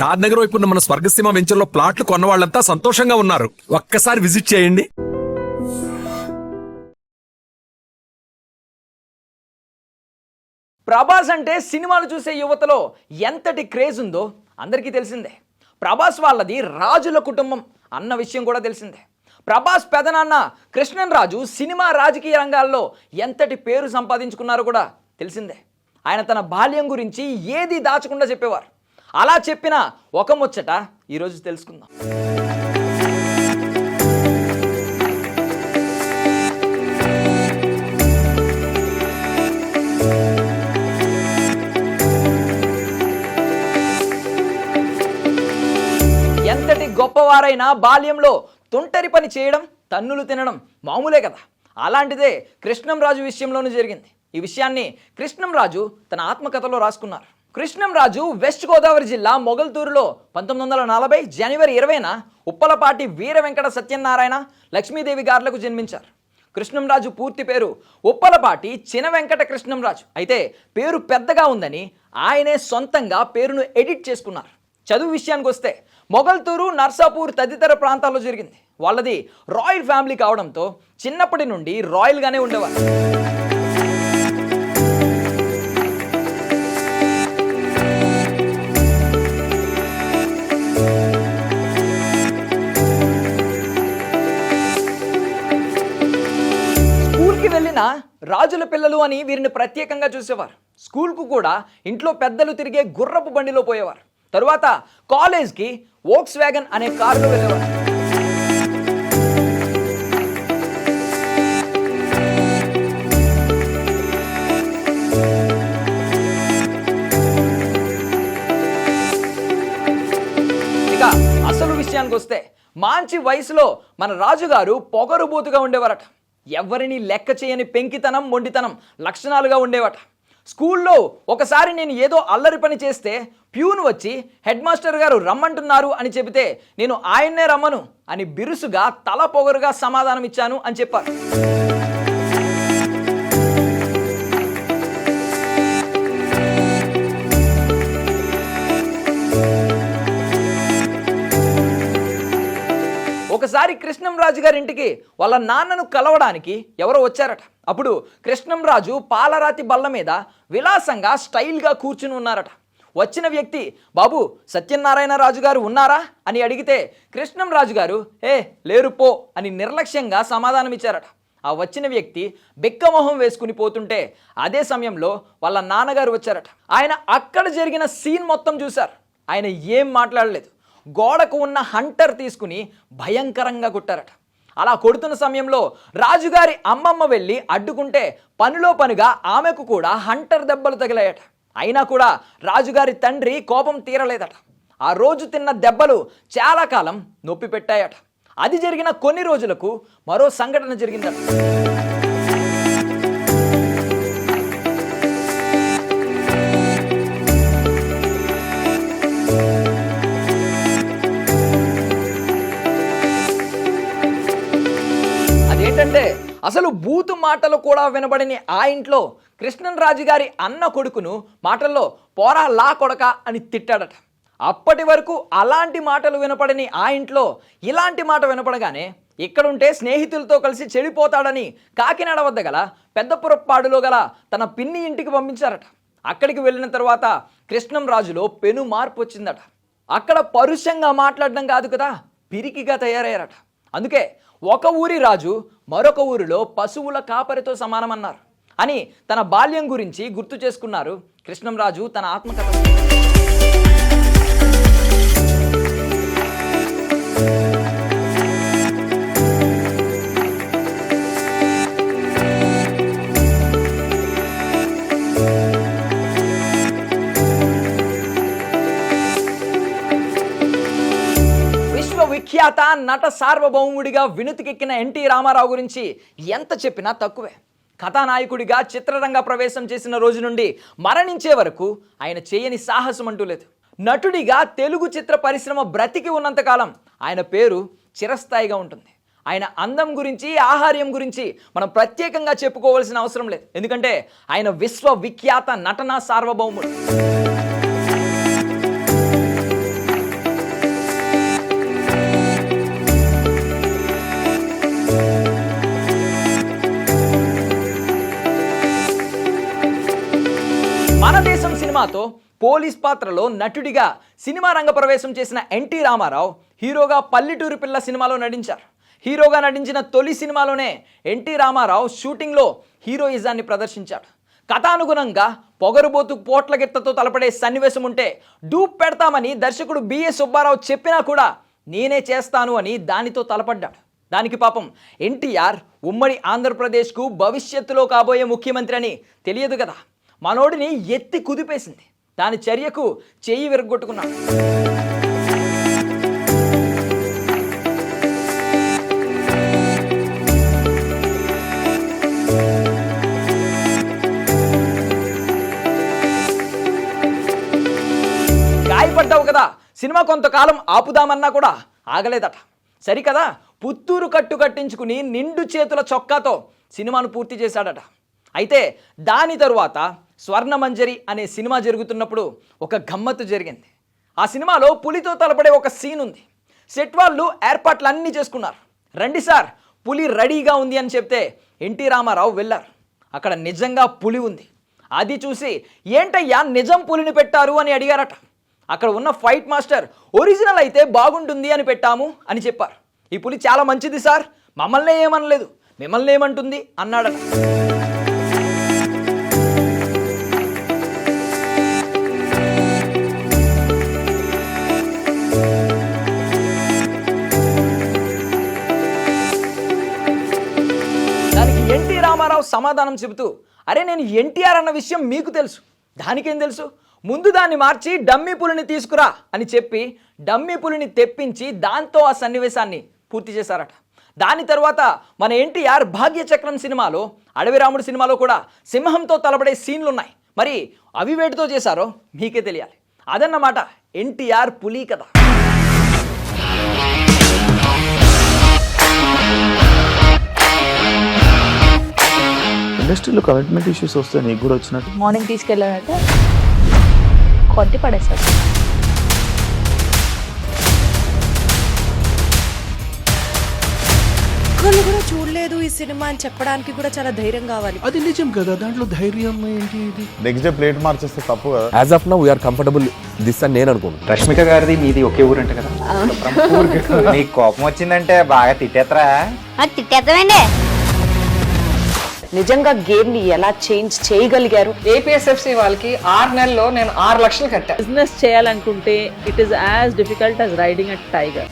షాద్ నగర్ వైపు ఉన్న మన స్వర్గసీమ వెంచర్లో ప్లాట్లు కొన్న వాళ్ళంతా సంతోషంగా ఉన్నారు. ఒక్కసారి విజిట్ చేయండి. ప్రభాస్ అంటే సినిమాలు చూసే యువతలో ఎంతటి క్రేజ్ ఉందో అందరికీ తెలిసిందే. ప్రభాస్ వాళ్ళది రాజుల కుటుంబం అన్న విషయం కూడా తెలిసిందే. ప్రభాస్ పెదనాన్న కృష్ణన్ రాజు సినిమా రాజకీయ రంగాల్లో ఎంతటి పేరు సంపాదించుకున్నారో కూడా తెలిసిందే. ఆయన తన బాల్యం గురించి ఏది దాచకుండా చెప్పేవారు. అలా చెప్పిన ఒక ముచ్చట ఈరోజు తెలుసుకుందాం. ఎంతటి గొప్పవారైనా బాల్యంలో తొంటరి పని చేయడం, తన్నులు తినడం మామూలే కదా. అలాంటిదే కృష్ణంరాజు విషయంలోనూ జరిగింది. ఈ విషయాన్ని కృష్ణంరాజు తన ఆత్మకథలో రాసుకున్నారు. కృష్ణంరాజు వెస్ట్ గోదావరి జిల్లా మొగల్తూరులో 1940 జనవరి 20న ఉప్పలపాటి వీర వెంకట సత్యనారాయణ లక్ష్మీదేవి గారులకు జన్మించారు. కృష్ణంరాజు పూర్తి పేరు ఉప్పలపాటి చిన వెంకట కృష్ణంరాజు. అయితే పేరు పెద్దగా ఉందని ఆయనే సొంతంగా పేరును ఎడిట్ చేసుకున్నారు. చదువు విషయానికి వస్తే మొగల్తూరు, నర్సాపూర్ తదితర ప్రాంతాల్లో జరిగింది. వాళ్ళది రాయల్ ఫ్యామిలీ కావడంతో చిన్నప్పటి నుండి రాయల్గానే ఉండేవారు. స్కూల్కి వెళ్ళిన రాజుల పిల్లలు అని వీరిని ప్రత్యేకంగా చూసేవారు. స్కూల్కు కూడా ఇంట్లో పెద్దలు తిరిగే గుర్రపు బండిలో పోయేవారు. తరువాత కాలేజ్కి వోక్స్ వ్యాగన్ అనే కారులో వెళ్ళేవారు. ఇక అసలు విషయానికి వస్తే మంచి వయసులో మన రాజుగారు పొగరుబోతుగా ఉండేవారట. ఎవరిని లెక్క చేయని పెంకితనం, మొండితనం లక్షణాలుగా ఉండేవట. స్కూల్లో ఒకసారి నేను ఏదో అల్లరి పని చేస్తే ప్యూన్ వచ్చి హెడ్ మాస్టర్ గారు రమ్మంటున్నారు అని చెబితే నేను ఆయన్నే రమ్మను అని బిరుసుగా తల పొగరుగా సమాధానం ఇచ్చాను అని చెప్పారు. ఒకసారి కృష్ణంరాజు గారి ఇంటికి వాళ్ళ నాన్నను కలవడానికి ఎవరో వచ్చారట. అప్పుడు కృష్ణంరాజు పాలరాతి బల్ల మీద విలాసంగా స్టైల్గా కూర్చుని ఉన్నారట. వచ్చిన వ్యక్తి, బాబు సత్యనారాయణ రాజు గారు ఉన్నారా అని అడిగితే కృష్ణంరాజు గారు లేరు పో అని నిర్లక్ష్యంగా సమాధానం ఇచ్చారట. ఆ వచ్చిన వ్యక్తి బెక్కమొహం వేసుకుని పోతుంటే అదే సమయంలో వాళ్ళ నాన్నగారు వచ్చారట. ఆయన అక్కడ జరిగిన సీన్ మొత్తం చూశారు. ఆయన ఏం మాట్లాడలేదు. గోడకు ఉన్న హంటర్ తీసుకుని భయంకరంగా కొట్టారట. అలా కొడుతున్న సమయంలో రాజుగారి అమ్మమ్మ వెళ్ళి అడ్డుకుంటే పనిలో పనిగా ఆమెకు కూడా హంటర్ దెబ్బలు తగిలాయట. అయినా కూడా రాజుగారి తండ్రి కోపం తీరలేదట. ఆ రోజు తిన్న దెబ్బలు చాలా కాలం నొప్పి పెట్టాయట. అది జరిగిన కొన్ని రోజులకు మరో సంఘటన జరిగిందట. ఏంటంటే అసలు బూతు మాటలు కూడా వినబడిన ఆ ఇంట్లో కృష్ణన్ రాజు గారి అన్న కొడుకును మాటల్లో పోరా లా కొడక అని తిట్టాడట. అప్పటి వరకు అలాంటి మాటలు వినపడని ఆ ఇంట్లో ఇలాంటి మాట వినపడగానే ఇక్కడుంటే స్నేహితులతో కలిసి చెడిపోతాడని కాకినాడ వద్ద గల పెద్దపురప్పాడులో గల తన పిన్ని ఇంటికి పంపించారట. అక్కడికి వెళ్ళిన తర్వాత కృష్ణంరాజులో పెను మార్పు వచ్చిందట. అక్కడ పరుషంగా మాట్లాడడం కాదు కదా, పిరికిగా తయారయ్యారట. అందుకే ఒక ఊరి రాజు మరొక ఊరిలో పశువుల కాపరితో సమానమన్నారు అని తన బాల్యం గురించి గుర్తు చేసుకున్నారు కృష్ణంరాజు తన ఆత్మకథ. విఖ్యాత నట సార్వభౌముడిగా వినుతికెక్కిన ఎన్టీ రామారావు గురించి ఎంత చెప్పినా తక్కువే. కథానాయకుడిగా చిత్రరంగ ప్రవేశం చేసిన రోజు నుండి మరణించే వరకు ఆయన చేయని సాహసం అంటూ లేదు. నటుడిగా తెలుగు చిత్ర పరిశ్రమ బ్రతికి ఉన్నంతకాలం ఆయన పేరు చిరస్థాయిగా ఉంటుంది. ఆయన అందం గురించి, ఆహార్యం గురించి మనం ప్రత్యేకంగా చెప్పుకోవాల్సిన అవసరం లేదు. ఎందుకంటే ఆయన విశ్వవిఖ్యాత నటనా సార్వభౌముడు. సినిమాతో పోలీస్ పాత్రలో నటుడిగా సినిమా రంగ ప్రవేశం చేసిన ఎన్టీ రామారావు హీరోగా పల్లెటూరు పిల్ల సినిమాలో నటించారు. హీరోగా నటించిన తొలి సినిమాలోనే ఎన్టీ రామారావు షూటింగ్లో హీరోయిజాన్ని ప్రదర్శించాడు. కథానుగుణంగా పొగరుబోతు పోట్లగిత్తతో తలపడే సన్నివేశం ఉంటే డూప్ పెడతామని దర్శకుడు బిఏ సుబ్బారావు చెప్పినా కూడా నేనే చేస్తాను అని దానితో తలపడ్డాడు. దానికి పాపం ఎన్టీఆర్ ఉమ్మడి ఆంధ్రప్రదేశ్కు భవిష్యత్తులో కాబోయే ముఖ్యమంత్రి అని తెలియదు కదా, మనోడిని ఎత్తి కుదిపేసింది. దాని చర్యకు చెయ్యి విరగొట్టుకున్నాడు. గాయపడ్డావు కదా, సినిమా కొంతకాలం ఆపుదామన్నా కూడా ఆగలేదట. సరికదా, పుత్తూరు కట్టు కట్టించుకుని నిండు చేతుల చొక్కాతో సినిమాను పూర్తి చేశాడట. అయితే దాని తరువాత స్వర్ణమంజరి అనే సినిమా జరుగుతున్నప్పుడు ఒక గమ్మత్తు జరిగింది. ఆ సినిమాలో పులితో తలపడే ఒక సీన్ ఉంది. సెట్ వాళ్ళు ఏర్పాట్లు అన్నీ చేసుకున్నారు. రండి సార్, పులి రెడీగా ఉంది అని చెప్తే ఎన్టీ రామారావు వెళ్ళారు. అక్కడ నిజంగా పులి ఉంది. అది చూసి ఏంటయ్యా నిజం పులిని పెట్టారు అని అడిగారట. అక్కడ ఉన్న ఫైట్ మాస్టర్ ఒరిజినల్ అయితే బాగుంటుంది అని పెట్టాము అని చెప్పారు. ఈ పులి చాలా మంచిది సార్, మమ్మల్ని ఏమనలేదు, మిమ్మల్ని ఏమంటుంది అన్నాడట. దానికి ఎన్టీ రామారావు సమాధానం చెబుతూ, అరే నేను ఎన్టీఆర్ అన్న విషయం మీకు తెలుసు, దానికేం తెలుసు, ముందు దాన్ని మార్చి డమ్మీ పులిని తీసుకురా అని చెప్పి డమ్మీ పులిని తెప్పించి దాంతో ఆ సన్నివేశాన్ని పూర్తి చేశారట. దాని తర్వాత మన ఎన్టీఆర్ భాగ్యచక్రం సినిమాలో, అడవిరాముడు సినిమాలో కూడా సింహంతో తలపడే సీన్లు ఉన్నాయి. మరి అవి వేటితో చేశారో మీకే తెలియాలి. అదన్నమాట ఎన్టీఆర్ పులి కథ. ఇండస్ట్రీలో కమిట్మెంట్ ఇష్యూస్ వస్తే నీకు కూడా వచ్చినట్టు? మార్నింగ్ తీసుకెళ్ళాలంటే కొట్టి పడేస్తారు. ఒక్కళ్ళు కూడా చూడలేదు ఈ సినిమా అని చెప్పడానికి కూడా చాలా ధైర్యం కావాలి. అది నిజం కదా, దాంట్లో ధైర్యం ఏంటి? ఇది నెక్స్ట్ డే ప్లేట్ మార్చేస్తే తప్పు కదా. As of now we are comfortable this అని నేను అనుకుంటున్నాను. రష్మిక గారిది మీది ఒకే ఊరంట కదా? నీకు కోపం వచ్చిందంటే బాగా తిట్టేత్తరా? తిట్టేద్దామండి. నిజంగా గేమ్ ని ఎలా చేంజ్ చేయగలిగారు? ఏపీఎస్ఎఫ్సి వాళ్ళకి 6 నెలల్లో నేను 6 లక్షలు కట్టా. బిజినెస్ చేయాలనుకుంటే it is as difficult as riding a tiger.